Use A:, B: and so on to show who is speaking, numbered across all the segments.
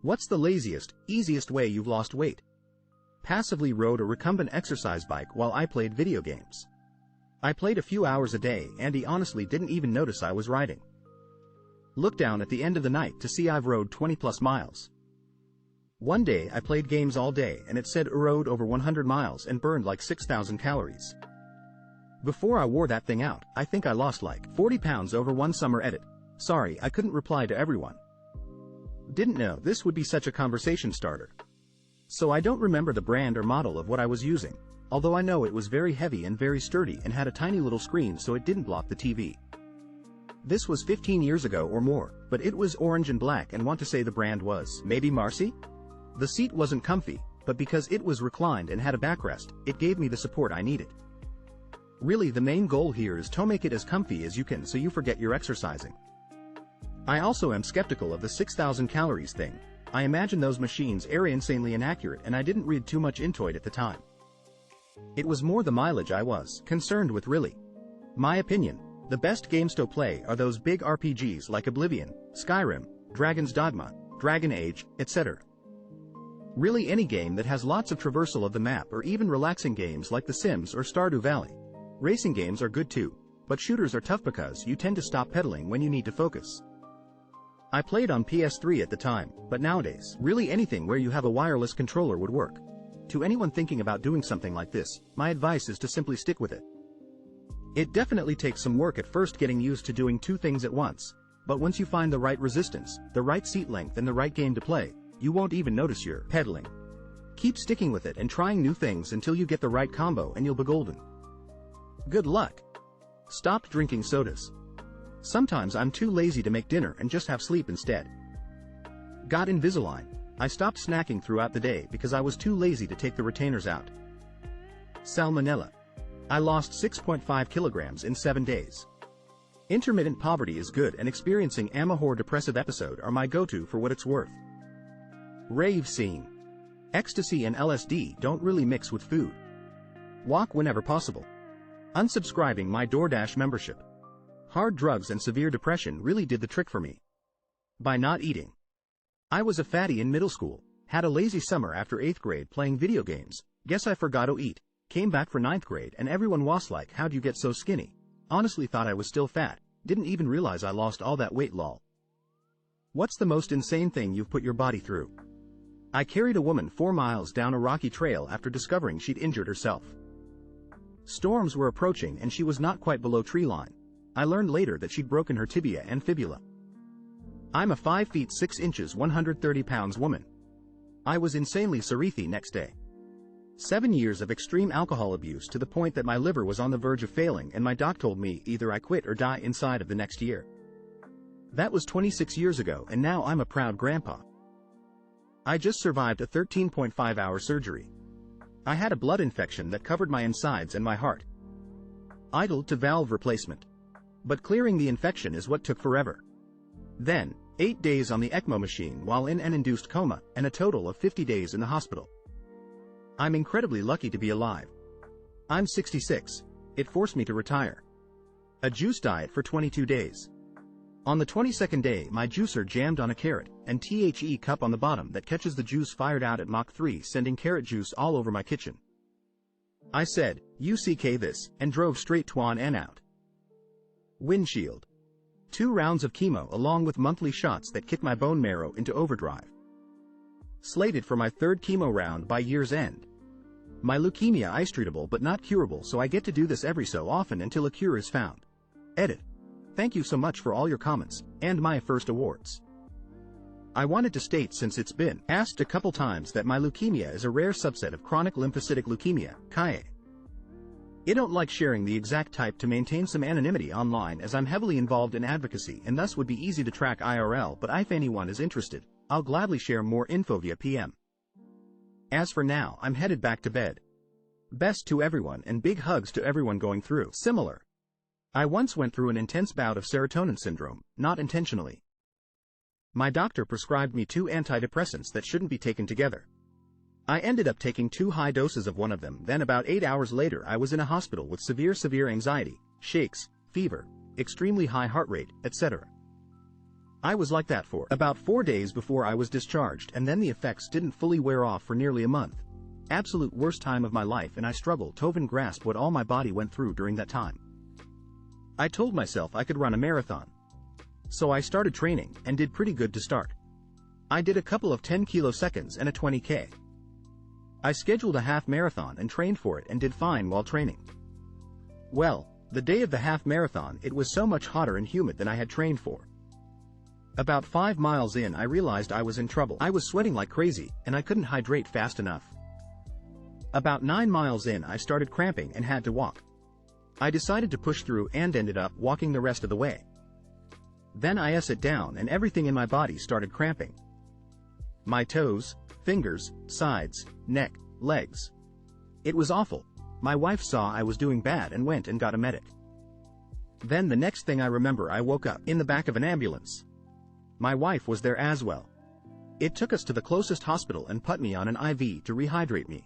A: What's the laziest, easiest way you've lost weight? Passively rode a recumbent exercise bike while I played video games. I played a few hours a day and he honestly didn't even notice I was riding. Look down at the end of the night to see I've rode 20 plus miles. One day I played games all day and it said I rode over 100 miles and burned like 6,000 calories. Before I wore that thing out, I think I lost like 40 pounds over one summer edit. Sorry, I couldn't reply to everyone. Didn't know this would be such a conversation starter. So I don't remember the brand or model of what I was using, although I know it was very heavy and very sturdy and had a tiny little screen so it didn't block the TV. This was 15 years ago or more, but it was orange and black and want to say the brand was maybe Marcy? The seat wasn't comfy, but because it was reclined and had a backrest, it gave me the support I needed. Really the main goal here is to make it as comfy as you can so you forget you're exercising. I also am skeptical of the 6,000 calories thing. I imagine those machines are insanely inaccurate and I didn't read too much into it at the time. It was more the mileage I was concerned with really. My opinion, the best games to play are those big RPGs like Oblivion, Skyrim, Dragon's Dogma, Dragon Age, etc. Really any game that has lots of traversal of the map or even relaxing games like The Sims or Stardew Valley. Racing games are good too, but shooters are tough because you tend to stop pedaling when you need to focus. I played on PS3 at the time, but nowadays, really anything where you have a wireless controller would work. To anyone thinking about doing something like this, my advice is to simply stick with it. It definitely takes some work at first getting used to doing two things at once, but once you find the right resistance, the right seat length and the right game to play, you won't even notice you're pedaling. Keep sticking with it and trying new things until you get the right combo and you'll be golden. Good luck. Stopped drinking sodas. Sometimes I'm too lazy to make dinner and just have sleep instead. Got Invisalign. I stopped snacking throughout the day because I was too lazy to take the retainers out. Salmonella. I lost 6.5 kilograms in 7 days. Intermittent poverty is good and experiencing a mahor depressive episode are my go-to for what it's worth. Rave scene. Ecstasy and LSD don't really mix with food. Walk whenever possible. Unsubscribing my DoorDash membership. Hard drugs and severe depression really did the trick for me. By not eating. I was a fatty in middle school, had a lazy summer after 8th grade playing video games, guess I forgot to eat, came back for 9th grade and everyone was like, how'd you get so skinny? Honestly thought I was still fat, didn't even realize I lost all that weight lol. What's the most insane thing you've put your body through? I carried a woman 4 miles down a rocky trail after discovering she'd injured herself. Storms were approaching and she was not quite below tree line. I learned later that she'd broken her tibia and fibula. I'm a 5 feet 6 inches 130 pounds woman. I was insanely serethy next day. 7 years of extreme alcohol abuse to the point that my liver was on the verge of failing and my doc told me either I quit or die inside of the next year. That was 26 years ago and now I'm a proud grandpa. I just survived a 13.5-hour surgery. I had a blood infection that covered my insides and my heart. Idle to valve replacement. But clearing the infection is what took forever. Then, 8 days on the ECMO machine while in an induced coma, and a total of 50 days in the hospital. I'm incredibly lucky to be alive. I'm 66. It forced me to retire. A juice diet for 22 days. On the 22nd day my juicer jammed on a carrot, and THE cup on the bottom that catches the juice fired out at Mach 3 sending carrot juice all over my kitchen. I said, UCK this, and drove straight twan and out. Windshield. 2 rounds of chemo along with monthly shots that kick my bone marrow into overdrive. Slated for my 3rd chemo round by year's end. My leukemia is treatable but not curable so I get to do this every so often until a cure is found. Edit. Thank you so much for all your comments, and my first awards. I wanted to state since it's been asked a couple times that my leukemia is a rare subset of chronic lymphocytic leukemia, KLE. I don't like sharing the exact type to maintain some anonymity online as I'm heavily involved in advocacy and thus would be easy to track IRL, but if anyone is interested, I'll gladly share more info via PM. As for now, I'm headed back to bed. Best to everyone and big hugs to everyone going through similar. I once went through an intense bout of serotonin syndrome, not intentionally. My doctor prescribed me 2 antidepressants that shouldn't be taken together. I ended up taking 2 high doses of one of them, then about 8 hours later I was in a hospital with severe anxiety, shakes, fever, extremely high heart rate, etc. I was like that for about 4 days before I was discharged, and then the effects didn't fully wear off for nearly a month. Absolute worst time of my life, and I struggle to even grasp what all my body went through during that time. I told myself I could run a marathon. So I started training, and did pretty good to start. I did a couple of 10 kiloseconds and a 20K. I scheduled a half marathon and trained for it and did fine while training. Well, the day of the half marathon it was so much hotter and humid than I had trained for. About 5 miles in I realized I was in trouble. I was sweating like crazy, and I couldn't hydrate fast enough. About 9 miles in I started cramping and had to walk. I decided to push through and ended up walking the rest of the way. Then I sat down and everything in my body started cramping. My toes, fingers, sides, neck, legs. It was awful. My wife saw I was doing bad and went and got a medic. Then the next thing I remember, I woke up in the back of an ambulance. My wife was there as well. It took us to the closest hospital and put me on an IV to rehydrate me.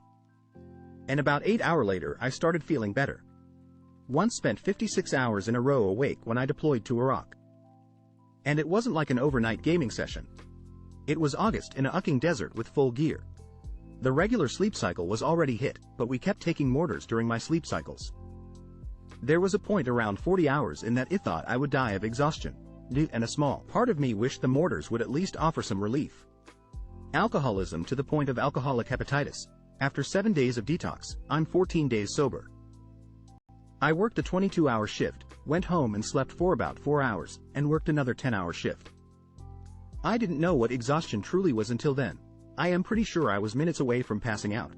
A: And about 8 hours later I started feeling better. Once spent 56 hours in a row awake when I deployed to Iraq. And it wasn't like an overnight gaming session. It was August in a ucking desert with full gear. The regular sleep cycle was already hit, but we kept taking mortars during my sleep cycles. There was a point around 40 hours in that I thought I would die of exhaustion, and a small part of me wished the mortars would at least offer some relief. Alcoholism to the point of alcoholic hepatitis. After 7 days of detox, I'm 14 days sober. I worked a 22-hour shift, went home and slept for about 4 hours, and worked another 10-hour shift. I didn't know what exhaustion truly was until then. I am pretty sure I was minutes away from passing out.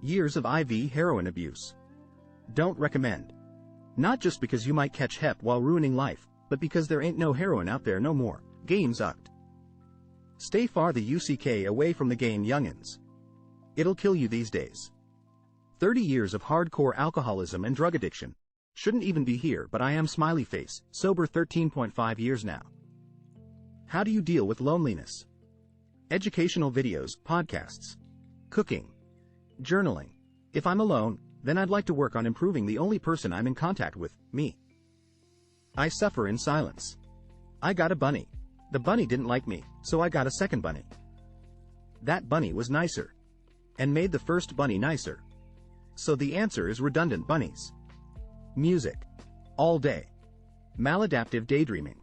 A: Years of IV heroin abuse. Don't recommend. Not just because you might catch hep while ruining life, but because there ain't no heroin out there no more. Game's ucked. Stay far the UCK away from the game, youngins. It'll kill you these days. 30 years of hardcore alcoholism and drug addiction. Shouldn't even be here, but I am smiley face, sober 13.5 years now. How do you deal with loneliness? Educational videos, podcasts, cooking, journaling. If I'm alone, then I'd like to work on improving the only person I'm in contact with, me. I suffer in silence. I got a bunny. The bunny didn't like me, so I got a second bunny. That bunny was nicer. And made the first bunny nicer. So the answer is redundant bunnies. Music. All day. Maladaptive daydreaming.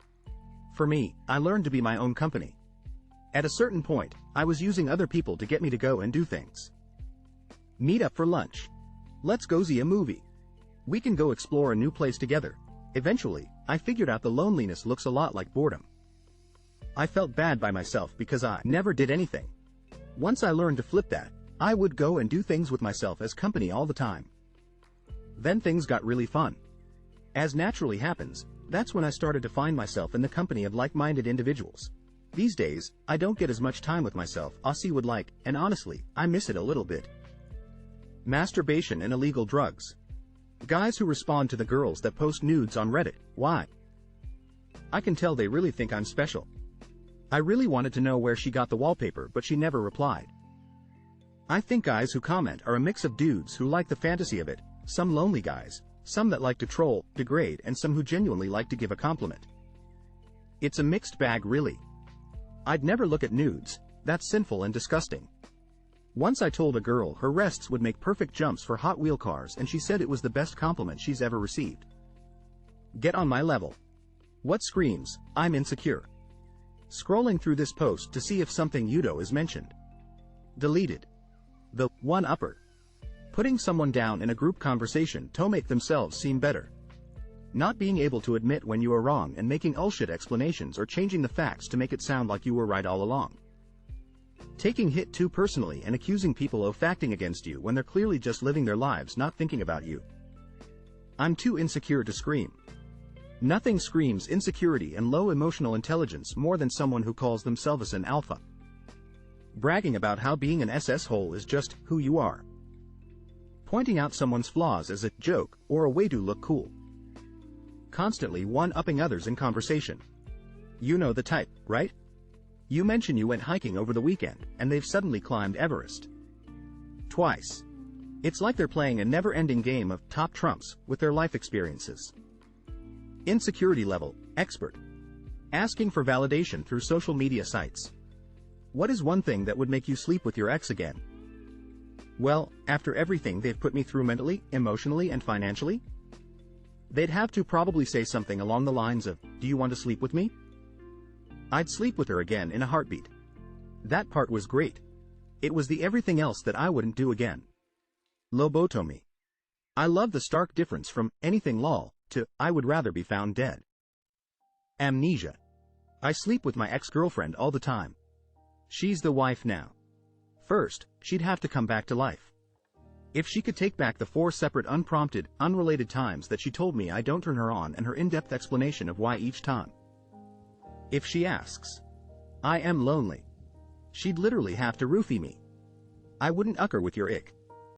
A: For me, I learned to be my own company. At a certain point, I was using other people to get me to go and do things. Meet up for lunch. Let's go see a movie. We can go explore a new place together. Eventually, I figured out the loneliness looks a lot like boredom. I felt bad by myself because I never did anything. Once I learned to flip that, I would go and do things with myself as company all the time. Then things got really fun. As naturally happens, that's when I started to find myself in the company of like-minded individuals. These days, I don't get as much time with myself as I would like, and honestly, I miss it a little bit. Masturbation and illegal drugs. Guys who respond to the girls that post nudes on Reddit, why? I can tell they really think I'm special. I really wanted to know where she got the wallpaper, but she never replied. I think guys who comment are a mix of dudes who like the fantasy of it, some lonely guys, some that like to troll, degrade, and some who genuinely like to give a compliment. It's a mixed bag really. I'd never look at nudes, that's sinful and disgusting. Once I told a girl her breasts would make perfect jumps for Hot Wheel cars and she said it was the best compliment she's ever received. Get on my level. What screams, I'm insecure. Scrolling through this post to see if something Udo is mentioned. Deleted. The one-upper. Putting someone down in a group conversation to make themselves seem better. Not being able to admit when you are wrong and making bullshit explanations or changing the facts to make it sound like you were right all along. Taking hit too personally and accusing people of acting against you when they're clearly just living their lives not thinking about you. I'm too insecure to scream. Nothing screams insecurity and low emotional intelligence more than someone who calls themselves an alpha. Bragging about how being an SS hole is just who you are. Pointing out someone's flaws as a joke or a way to look cool. Constantly one-upping others in conversation. You know the type, right? You mention you went hiking over the weekend and they've suddenly climbed Everest. Twice. It's like they're playing a never-ending game of top trumps with their life experiences. Insecurity level, expert. Asking for validation through social media sites. What is one thing that would make you sleep with your ex again? Well, after everything they've put me through mentally, emotionally, and financially? They'd have to probably say something along the lines of, "Do you want to sleep with me?" I'd sleep with her again in a heartbeat. That part was great. It was the everything else that I wouldn't do again. Lobotomy. I love the stark difference from anything lol to I would rather be found dead. Amnesia. I sleep with my ex-girlfriend all the time. She's the wife now. First, she'd have to come back to life. If she could take back the 4 separate unprompted, unrelated times that she told me I don't turn her on and her in-depth explanation of why each time. If she asks, "I am lonely," she'd literally have to roofie me. I wouldn't ucker with your ick.